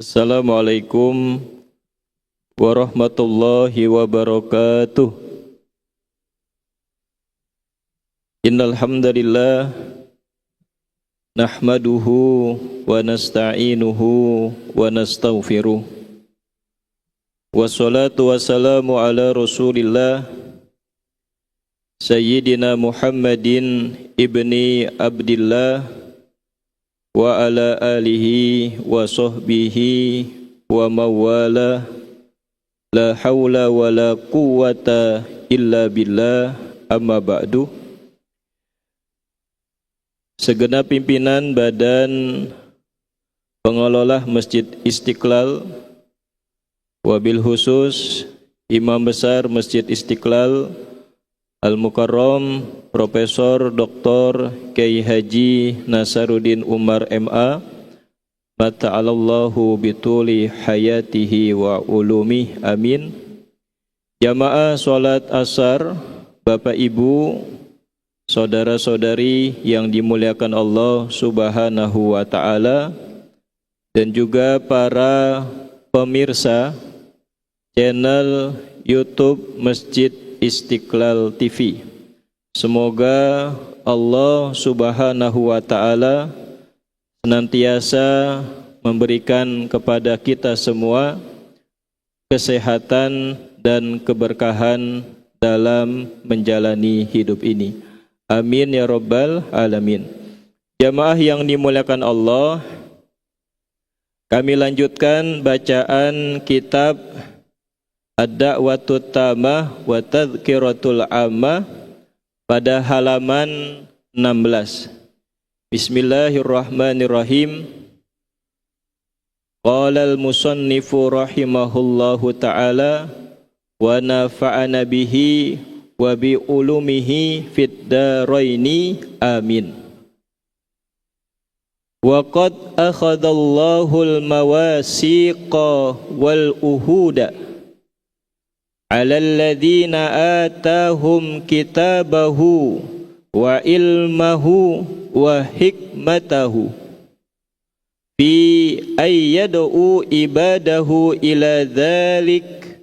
Assalamualaikum warahmatullahi wabarakatuh. Innal hamdalillah nahmaduhu wa nasta'inuhu wa nastaghfiruh. Wassalatu wassalamu ala Rasulillah Sayyidina Muhammadin ibni Abdillah wa ala alihi wa sahbihi wa mawala la hawla wa la quwwata illa billah amma ba'du. Segenap pimpinan Badan Pengelola Masjid Istiqlal, wabil khusus Imam Besar Masjid Istiqlal Al-Mukarram Profesor Dr. Kiai Haji Nasaruddin Umar MA, mata'alallahu bituli hayatihi wa ulumi, amin. Jamaah sholat asar, Bapak Ibu, saudara-saudari yang dimuliakan Allah Subhanahu wa ta'ala, dan juga para pemirsa channel YouTube Masjid Istiqlal TV. Semoga Allah Subhanahu wa ta'ala senantiasa memberikan kepada kita semua kesehatan dan keberkahan dalam menjalani hidup ini. Amin ya rabbal alamin. Jamaah yang dimuliakan Allah, kami lanjutkan bacaan kitab Ad-Da'watut Tamah wa Tadhkiratul Ammah pada halaman 16. Bismillahirrahmanirrahim. Qala al-musannifu rahimahullahu ta'ala wa nafa'ana bihi wa bi ulumihi fid daraini, amin. Wa qad akhadallahu al-mawasiqa wal uhuda ala alladhina atahum kitabahu wa ilmahu wa hikmatahu fi ayyad'u ibadahu ila dhalik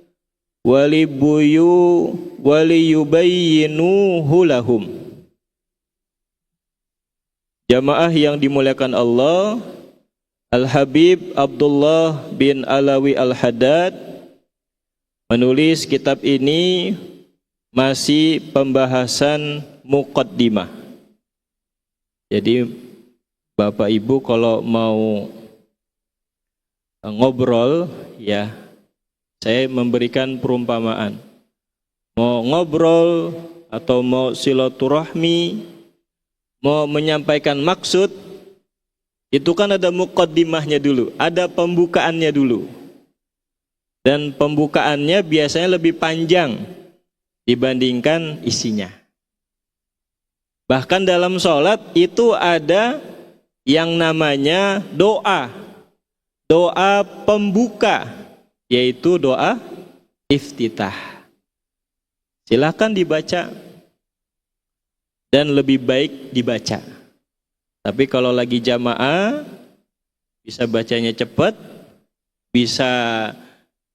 waliyubayyinuhu lahum. Jamaah yang dimuliakan Allah, Al-Habib Abdullah bin Alawi Al-Haddad menulis kitab ini masih pembahasan muqaddimah. Jadi Bapak Ibu kalau mau ngobrol, ya saya memberikan perumpamaan. Mau ngobrol atau mau silaturahmi, mau menyampaikan maksud, itu kan ada muqaddimahnya dulu, ada pembukaannya dulu. Dan pembukaannya biasanya lebih panjang dibandingkan isinya. Bahkan dalam sholat itu ada yang namanya doa. Doa pembuka, yaitu doa iftitah. Silakan dibaca dan lebih baik dibaca. Tapi kalau lagi jamaah, bisa bacanya cepat, bisa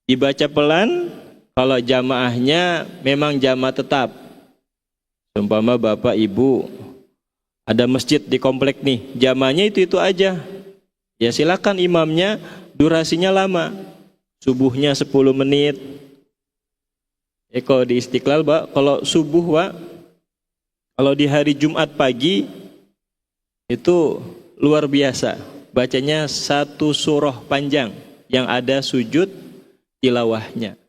dibaca pelan. Kalau jamaahnya memang jamaah tetap, umpama Bapak Ibu ada masjid di komplek nih, jamaahnya itu aja, ya silakan imamnya durasinya lama, subuhnya 10 menit. Kalau di Istiqlal Pak, kalau subuh Pak, kalau di hari Jumat pagi itu luar biasa, bacanya satu surah panjang yang ada sujud tilawahnya.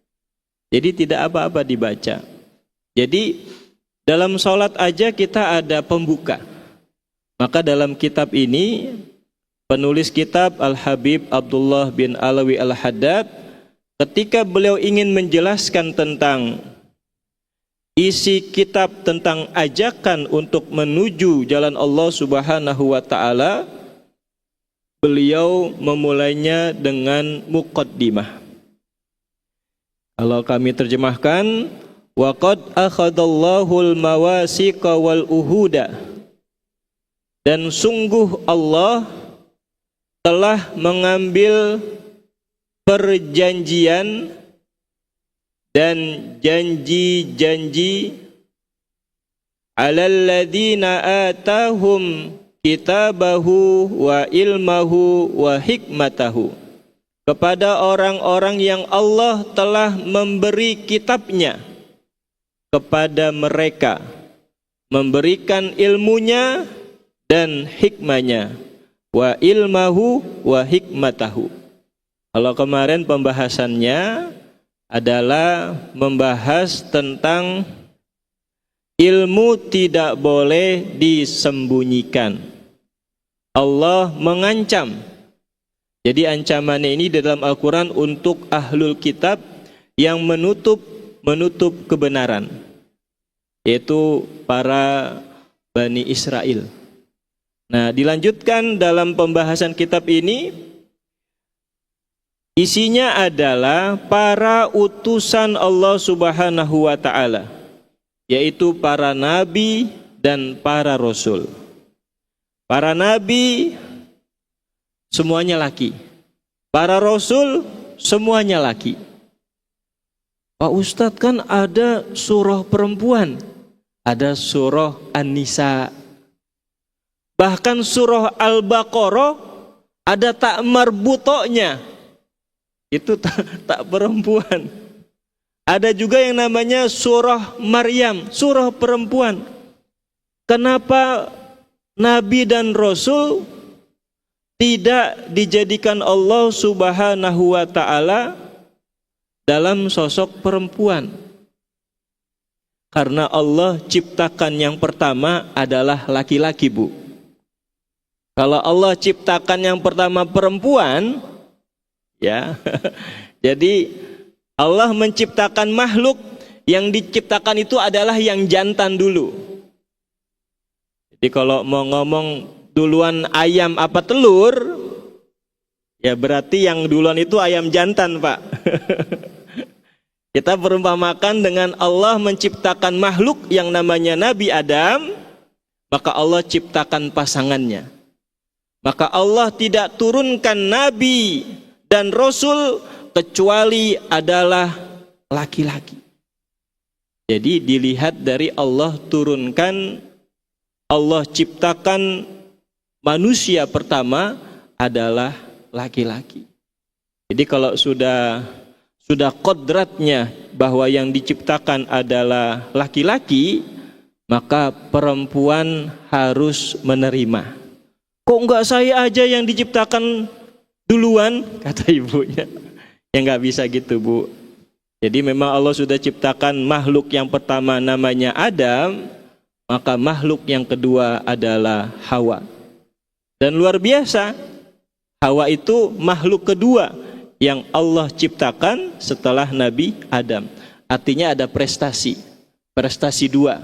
Jadi tidak apa-apa dibaca. Jadi dalam sholat aja kita ada pembuka. Maka dalam kitab ini penulis kitab Al-Habib Abdullah bin Alawi Al-Haddad, ketika beliau ingin menjelaskan tentang isi kitab tentang ajakan untuk menuju jalan Allah Subhanahu wa ta'ala, beliau memulainya dengan muqaddimah. Kalau kami terjemahkan, wa qad akhadallahu al-mawasiqa wal uhuda, dan sungguh Allah telah mengambil perjanjian dan janji-janji alal ladzina atahum kitabahu wa ilmahu wa hikmatahu, kepada orang-orang yang Allah telah memberi kitabnya kepada mereka, memberikan ilmunya dan hikmahnya, wa ilmahu wa hikmatahu. Kalau kemarin pembahasannya adalah membahas tentang ilmu tidak boleh disembunyikan. Allah mengancam. Jadi ancamannya ini di dalam Al-Quran untuk ahlul kitab yang menutup kebenaran, yaitu para Bani Israel. Nah, dilanjutkan dalam pembahasan kitab ini, isinya adalah para utusan Allah Subhanahu wa Ta'ala, yaitu para nabi dan para rasul. Para nabi semuanya laki, para rasul semuanya laki. Pak Ustadz, kan ada surah perempuan, ada surah An-Nisa, bahkan surah Al-Baqarah ada tak marbutoknya, itu tak perempuan. Ada juga yang namanya surah Maryam, surah perempuan. Kenapa Nabi dan Rasul tidak dijadikan Allah Subhanahu wa Ta'ala dalam sosok perempuan? Karena Allah ciptakan yang pertama adalah laki-laki, Bu. Kalau Allah ciptakan yang pertama perempuan, ya, jadi Allah menciptakan makhluk, yang diciptakan itu adalah yang jantan dulu. Jadi kalau mau ngomong duluan ayam apa telur, ya berarti yang duluan itu ayam jantan, Pak. Kita perumpamakan dengan Allah menciptakan makhluk yang namanya Nabi Adam, maka Allah ciptakan pasangannya. Maka Allah tidak turunkan Nabi dan Rasul kecuali adalah laki-laki. Jadi dilihat dari Allah turunkan, Allah ciptakan manusia pertama adalah laki-laki. Jadi kalau sudah kodratnya bahwa yang diciptakan adalah laki-laki, maka perempuan harus menerima. Kok enggak saya aja yang diciptakan duluan, kata ibunya. Ya enggak bisa gitu, Bu. Jadi memang Allah sudah ciptakan makhluk yang pertama namanya Adam, maka makhluk yang kedua adalah Hawa. Dan luar biasa, Hawa itu makhluk kedua yang Allah ciptakan setelah Nabi Adam. Artinya ada prestasi dua.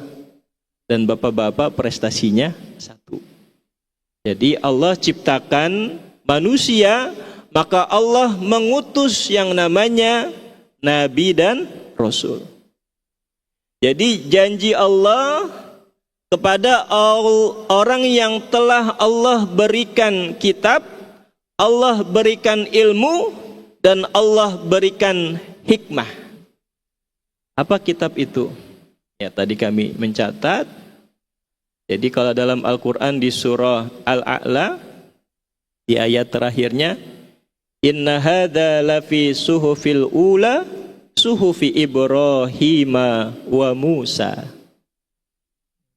Dan bapak-bapak prestasinya satu. Jadi Allah ciptakan manusia, maka Allah mengutus yang namanya Nabi dan Rasul. Jadi janji Allah kepada orang yang telah Allah berikan kitab, Allah berikan ilmu, dan Allah berikan hikmah. Apa kitab itu? Ya, tadi kami mencatat. Jadi kalau dalam Al-Quran di surah Al-A'la, di ayat terakhirnya, Inna hadza lafi suhufil ula, suhufi Ibrahim wa Musa.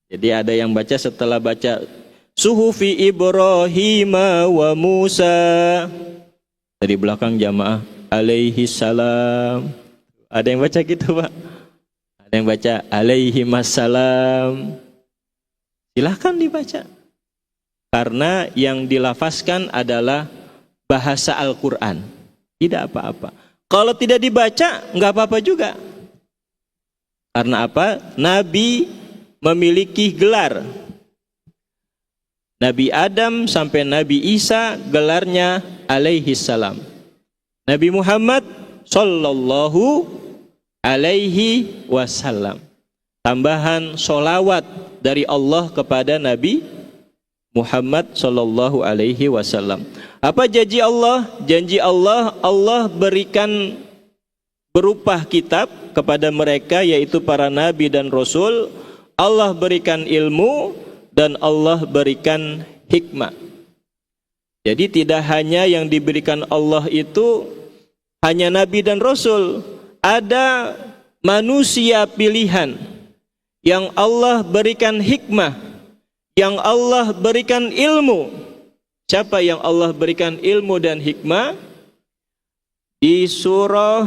Jadi ada yang baca setelah baca suhufi Ibrahim wa Musa, dari belakang jamaah alaihi salam. Ada yang baca gitu, Pak? Ada yang baca alaihi masalam. Silahkan dibaca. Karena yang dilafazkan adalah bahasa Al-Quran. Tidak apa-apa. Kalau tidak dibaca, enggak apa-apa juga. Karena apa? Nabi memiliki gelar. Nabi Adam sampai Nabi Isa gelarnya alaihi salam. Nabi Muhammad sallallahu alaihi wasallam. Tambahan solawat dari Allah kepada Nabi Muhammad sallallahu alaihi wasallam. Apa janji Allah? Janji Allah, Allah berikan berupa kitab kepada mereka, yaitu para nabi dan rasul. Allah berikan ilmu dan Allah berikan hikmah. Jadi tidak hanya yang diberikan Allah itu hanya nabi dan rasul, ada manusia pilihan yang Allah berikan hikmah, yang Allah berikan ilmu. Siapa yang Allah berikan ilmu dan hikmah? Di surah,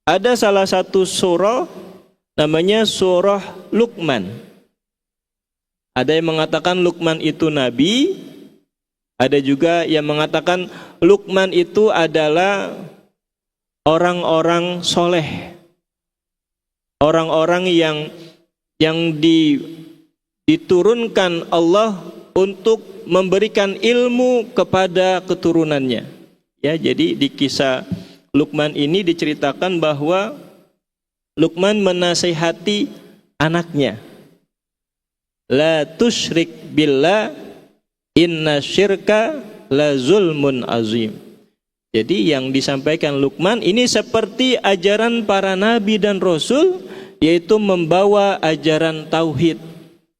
ada salah satu surah namanya surah Luqman. Ada yang mengatakan Luqman itu nabi, ada juga yang mengatakan Luqman itu adalah orang-orang soleh, orang-orang yang diturunkan Allah untuk memberikan ilmu kepada keturunannya. Ya, jadi di kisah Luqman ini diceritakan bahwa Luqman menasihati anaknya, la tusyrik billah inna syirka la zulmun azim. Jadi yang disampaikan Luqman ini seperti ajaran para nabi dan rasul, yaitu membawa ajaran tauhid.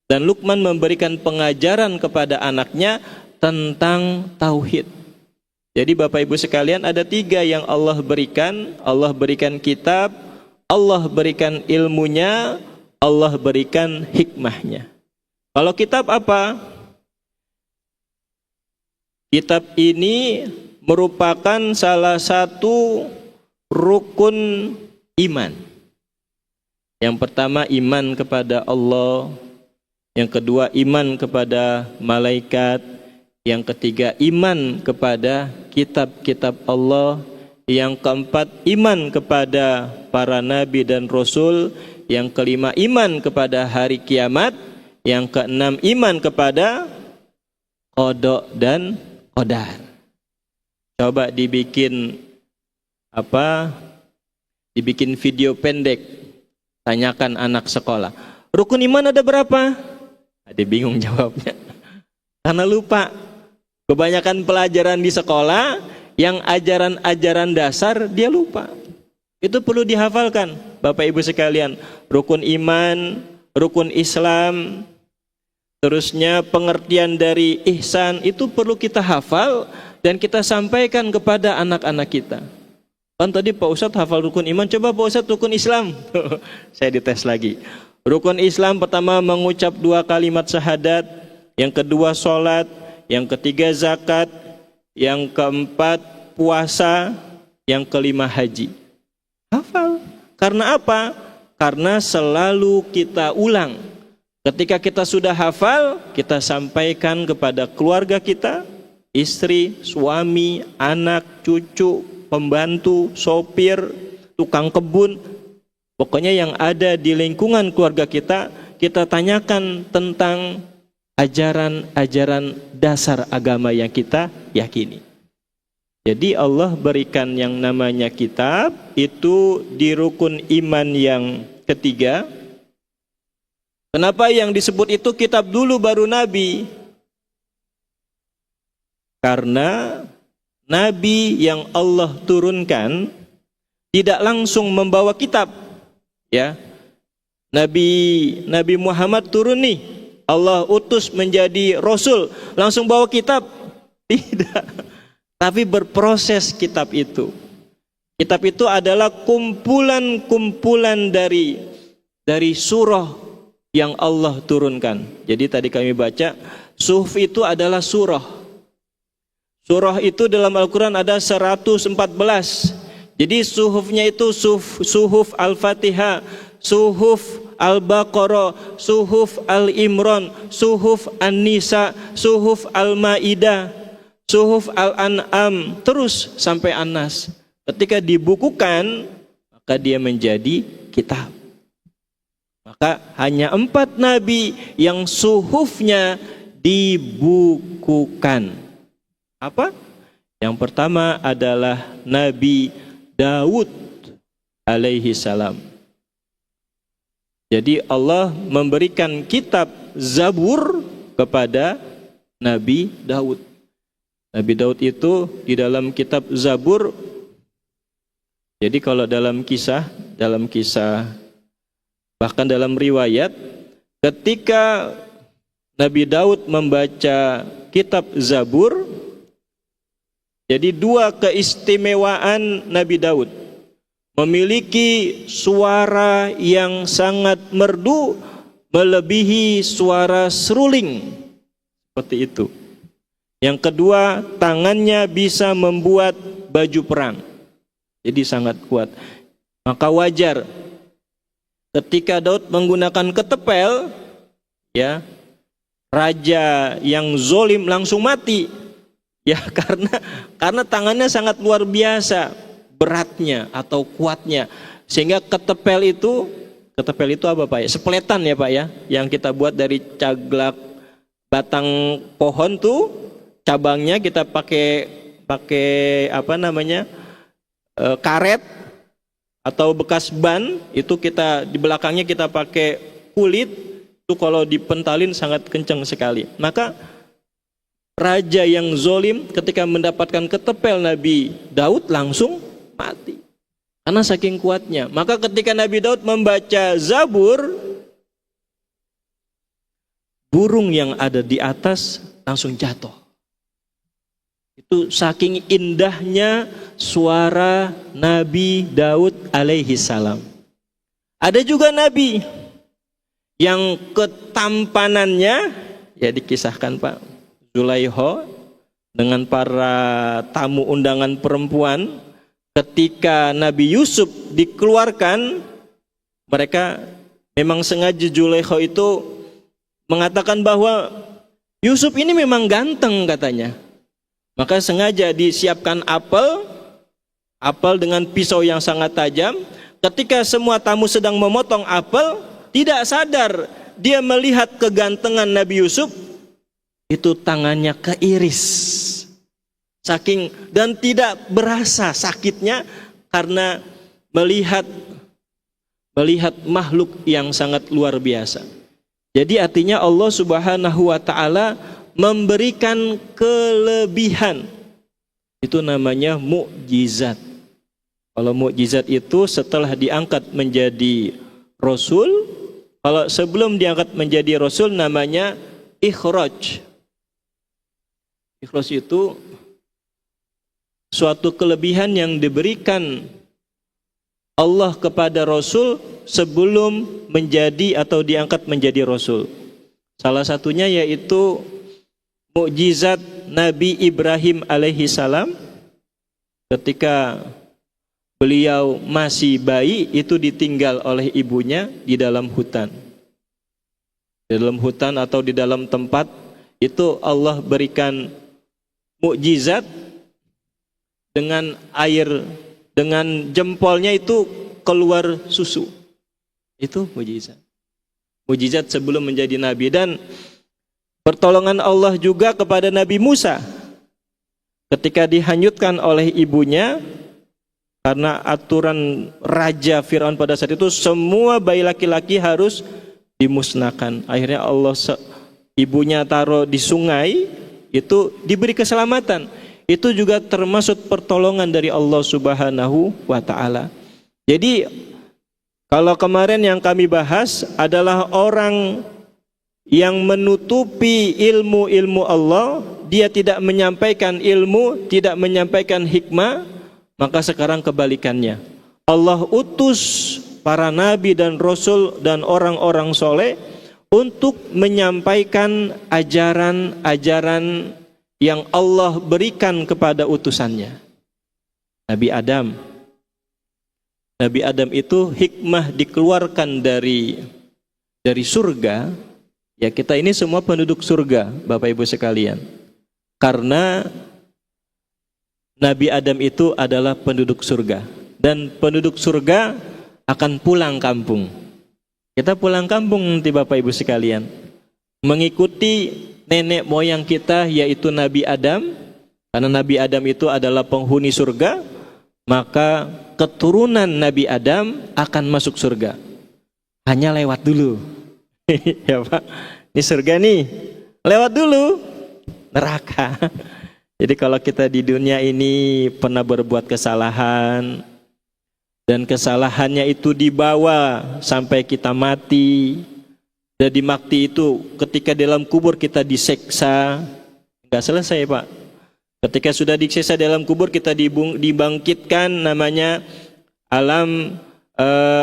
Dan Luqman memberikan pengajaran kepada anaknya tentang tauhid. Jadi Bapak Ibu sekalian, ada 3 yang Allah berikan. Allah berikan kitab, Allah berikan ilmunya, Allah berikan hikmahnya. Kalau kitab apa? Kitab ini merupakan salah satu rukun iman. Yang pertama iman kepada Allah, yang kedua iman kepada malaikat, yang ketiga iman kepada kitab-kitab Allah, yang keempat iman kepada para nabi dan rasul, yang kelima iman kepada hari kiamat, yang keenam iman kepada qada dan qadar. Coba dibikin dibikin video pendek, tanyakan anak sekolah, rukun iman ada berapa? Dia bingung jawabnya karena lupa. Kebanyakan pelajaran di sekolah yang ajaran-ajaran dasar dia lupa. Itu perlu dihafalkan Bapak Ibu sekalian. Rukun iman, rukun Islam, terusnya pengertian dari ihsan, itu perlu kita hafal dan kita sampaikan kepada anak-anak kita. Kan tadi Pak Ustadz hafal rukun iman, coba Pak Ustadz rukun Islam. Saya dites lagi. Rukun Islam pertama mengucap 2 kalimat syahadat, yang kedua sholat, yang ketiga zakat, yang keempat puasa, yang kelima haji. Hafal. Karena apa? Karena selalu kita ulang. Ketika kita sudah hafal, kita sampaikan kepada keluarga kita, istri, suami, anak, cucu, pembantu, sopir, tukang kebun. Pokoknya yang ada di lingkungan keluarga kita, kita tanyakan tentang ajaran-ajaran dasar agama yang kita yakini. Jadi Allah berikan yang namanya kitab, itu di rukun iman yang ketiga. Kenapa yang disebut itu kitab dulu baru nabi? Karena nabi yang Allah turunkan tidak langsung membawa kitab. Ya, Nabi Muhammad turun nih, Allah utus menjadi rasul, langsung bawa kitab? Tidak. Tapi berproses kitab itu. Kitab itu adalah kumpulan-kumpulan dari surah yang Allah turunkan. Jadi tadi kami baca, suhuf itu adalah surah. Surah itu dalam Al-Quran ada 114. Jadi suhufnya itu suhuf Al-Fatihah, suhuf Al-Baqarah, suhuf Al-Imran, suhuf An-Nisa, suhuf Al-Maidah, suhuf Al-An'am, terus sampai An-Nas. Ketika dibukukan, maka dia menjadi kitab. Maka hanya 4 nabi yang suhufnya dibukukan. Apa? Yang pertama adalah Nabi Daud alaihi salam. Jadi Allah memberikan kitab Zabur kepada Nabi Daud. Nabi Daud itu di dalam kitab Zabur. Jadi kalau dalam kisah bahkan dalam riwayat, ketika Nabi Daud membaca kitab Zabur, jadi dua keistimewaan Nabi Daud. Memiliki suara yang sangat merdu, melebihi suara seruling. Seperti itu. Yang kedua, tangannya bisa membuat baju perang. Jadi sangat kuat. Maka wajar ketika Daud menggunakan ketepel, ya, raja yang zolim langsung mati. Ya, karena tangannya sangat luar biasa beratnya atau kuatnya, sehingga ketepel itu apa Pak ya? Sepeletan ya Pak ya, yang kita buat dari caglak batang pohon tuh, cabangnya kita pakai karet atau bekas ban, itu kita di belakangnya kita pakai kulit, itu kalau dipentalin sangat kencang sekali. Maka raja yang zolim ketika mendapatkan ketepel Nabi Daud langsung mati karena saking kuatnya. Maka ketika Nabi Daud membaca Zabur, burung yang ada di atas langsung jatuh. Itu saking indahnya suara Nabi Daud alaihi salam. Ada juga nabi yang ketampanannya, ya dikisahkan Pak, Zulaikha dengan para tamu undangan perempuan. Ketika Nabi Yusuf dikeluarkan, mereka memang sengaja, Zulaikha itu mengatakan bahwa Yusuf ini memang ganteng katanya. Maka sengaja disiapkan apel dengan pisau yang sangat tajam. Ketika semua tamu sedang memotong apel, tidak sadar dia melihat kegantengan Nabi Yusuf, itu tangannya keiris. Dan tidak berasa sakitnya karena melihat makhluk yang sangat luar biasa. Jadi artinya Allah Subhanahu wa taala memberikan kelebihan. Itu namanya mukjizat. Kalau mukjizat itu setelah diangkat menjadi rasul, kalau sebelum diangkat menjadi rasul namanya ikhraj. Ikhraj itu suatu kelebihan yang diberikan Allah kepada Rasul sebelum menjadi atau diangkat menjadi Rasul. Salah satunya yaitu mukjizat Nabi Ibrahim alaihi salam. Ketika beliau masih bayi, itu ditinggal oleh ibunya di dalam hutan. Di dalam hutan atau di dalam tempat itu Allah berikan mukjizat. Dengan air, dengan jempolnya itu keluar susu. Itu mukjizat. Mukjizat sebelum menjadi nabi. Dan pertolongan Allah juga kepada Nabi Musa ketika dihanyutkan oleh ibunya, karena aturan Raja Fir'aun pada saat itu semua bayi laki-laki harus dimusnahkan. Akhirnya ibunya taruh di sungai, itu diberi keselamatan. Itu juga termasuk pertolongan dari Allah Subhanahu wa taala. Jadi kalau kemarin yang kami bahas adalah orang yang menutupi ilmu-ilmu Allah, dia tidak menyampaikan ilmu, tidak menyampaikan hikmah, maka sekarang kebalikannya. Allah utus para nabi dan rasul dan orang-orang soleh untuk menyampaikan ajaran-ajaran yang Allah berikan kepada utusannya. Nabi Adam itu hikmah dikeluarkan dari surga. Ya, kita ini semua penduduk surga, Bapak Ibu sekalian. Karena Nabi Adam itu adalah penduduk surga, dan penduduk surga akan pulang kampung. Kita pulang kampung nanti Bapak Ibu sekalian, mengikuti nenek moyang kita yaitu Nabi Adam. Karena Nabi Adam itu adalah penghuni surga, maka keturunan Nabi Adam akan masuk surga. Hanya lewat dulu. Ya Pak, ini surga nih, lewat dulu. neraka. Jadi kalau kita di dunia ini pernah berbuat kesalahan dan kesalahannya itu dibawa sampai kita mati, dan di mati itu ketika dalam kubur kita diseksa, nggak selesai Pak. Ketika sudah disiksa dalam kubur kita dibangkitkan, namanya alam,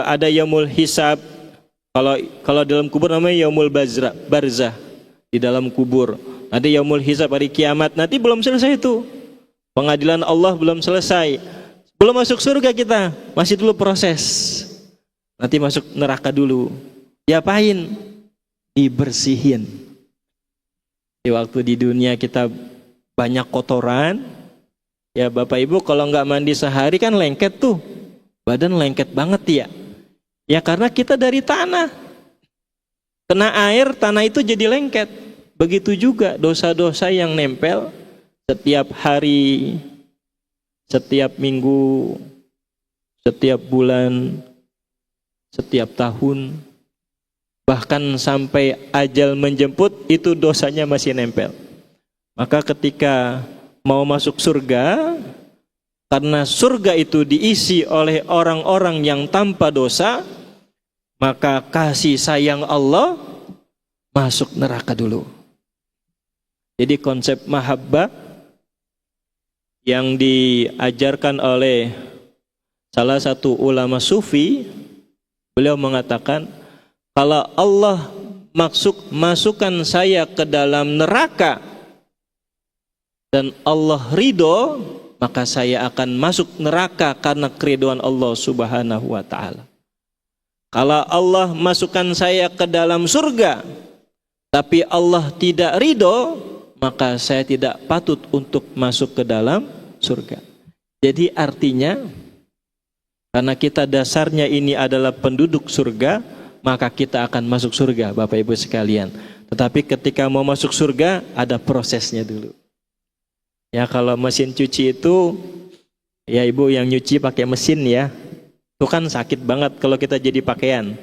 ada yaumul hisab. Kalau dalam kubur namanya yaumul barzah di dalam kubur. Nanti yaumul hisab, hari kiamat. Nanti belum selesai itu. Pengadilan Allah belum selesai. Belum masuk surga kita, masih dulu proses. Nanti masuk neraka dulu. Diapain? Dibersihin. Di waktu di dunia kita banyak kotoran, ya Bapak Ibu kalau nggak mandi sehari kan lengket tuh, badan lengket banget ya. Ya karena kita dari tanah, kena air tanah itu jadi lengket. Begitu juga dosa-dosa yang nempel setiap hari, setiap minggu, setiap bulan, setiap tahun, bahkan sampai ajal menjemput itu dosanya masih nempel. Maka ketika mau masuk surga, karena surga itu diisi oleh orang-orang yang tanpa dosa, maka kasih sayang Allah masuk neraka dulu. Jadi konsep mahabbah yang diajarkan oleh salah satu ulama sufi, beliau mengatakan, kalau Allah masukkan saya ke dalam neraka dan Allah ridho, maka saya akan masuk neraka karena keridhaan Allah Subhanahu wa ta'ala. Kalau Allah masukkan saya ke dalam surga tapi Allah tidak ridho, maka saya tidak patut untuk masuk ke dalam surga. Jadi artinya, karena kita dasarnya ini adalah penduduk surga, maka kita akan masuk surga Bapak Ibu sekalian. Tetapi ketika mau masuk surga ada prosesnya dulu. Ya kalau mesin cuci itu, ya Ibu yang nyuci pakai mesin ya, itu kan sakit banget kalau kita jadi pakaian.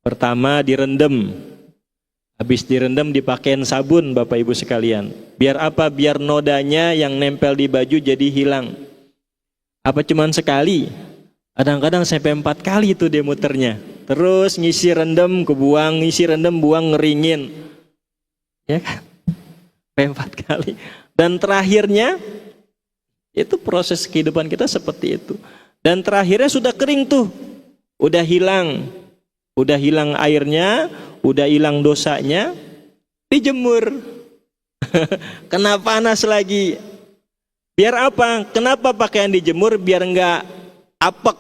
Pertama direndam, habis direndam dipakein sabun Bapak Ibu sekalian. Biar apa? Biar nodanya yang nempel di baju jadi hilang. Apa cuman sekali? Kadang-kadang sampai 4 kali itu dia muternya. Terus ngisi rendam, kebuang, ngisi rendam, buang, ngeringin. Ya kan? Sampai 4 kali. Dan terakhirnya, itu proses kehidupan kita seperti itu. Dan terakhirnya sudah kering tuh. Udah hilang. Udah hilang airnya, udah hilang dosanya, dijemur. Kena panas lagi. Biar apa? Kenapa pakaian dijemur? Biar enggak apek.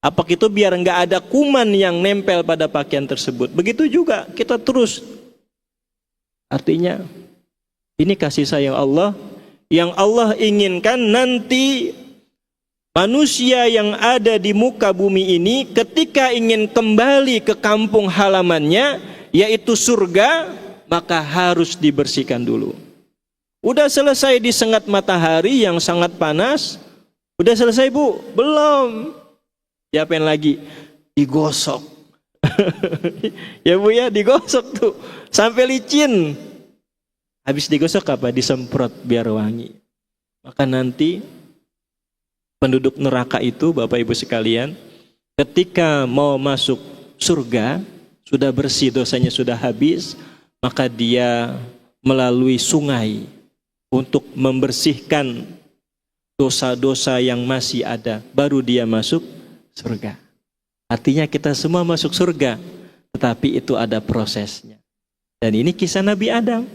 Apek itu biar enggak ada kuman yang nempel pada pakaian tersebut. Begitu juga kita terus. Artinya ini kasih sayang Allah yang Allah inginkan nanti manusia yang ada di muka bumi ini ketika ingin kembali ke kampung halamannya yaitu surga, maka harus dibersihkan dulu. Udah selesai disengat matahari yang sangat panas? Udah selesai Bu? Belum. Diapain lagi? Digosok. Ya Bu ya, digosok tuh sampai licin. Habis digosok apa? Disemprot biar wangi. Maka nanti penduduk neraka itu Bapak Ibu sekalian, ketika mau masuk surga, sudah bersih dosanya sudah habis, maka dia melalui sungai untuk membersihkan dosa-dosa yang masih ada, baru dia masuk surga. Artinya kita semua masuk surga, tetapi itu ada prosesnya. Dan ini kisah Nabi Adam.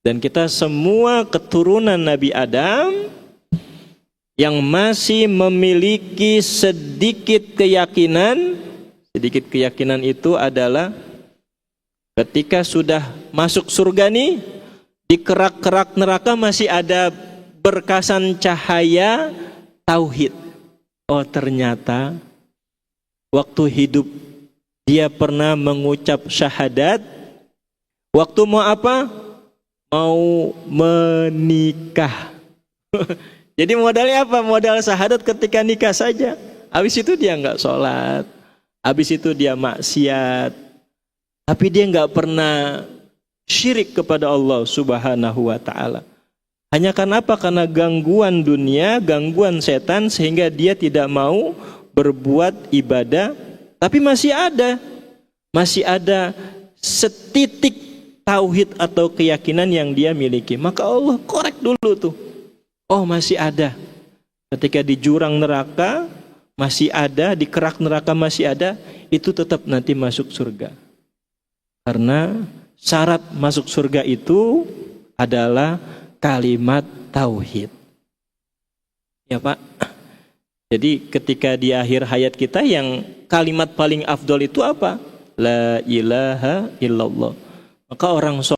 Dan kita semua keturunan Nabi Adam yang masih memiliki sedikit keyakinan itu adalah ketika sudah masuk surga nih, di kerak-kerak neraka masih ada berkasan cahaya tauhid. Oh ternyata waktu hidup dia pernah mengucap syahadat. Waktu mau apa? Mau menikah. Jadi modalnya apa? Modal syahadat ketika nikah saja. Habis itu dia nggak sholat. Habis itu dia maksiat. Tapi dia nggak pernah syirik kepada Allah Subhanahu wa taala. Hanya karena apa? Karena gangguan dunia, gangguan setan, sehingga dia tidak mau berbuat ibadah, tapi masih ada setitik tauhid atau keyakinan yang dia miliki. Maka Allah korek dulu tuh. Oh, masih ada. Ketika di jurang neraka masih ada, di kerak neraka masih ada, itu tetap nanti masuk surga. Karena syarat masuk surga itu adalah kalimat tauhid. Ya Pak. Jadi ketika di akhir hayat kita yang kalimat paling afdol itu apa? La ilaha illallah. Maka orang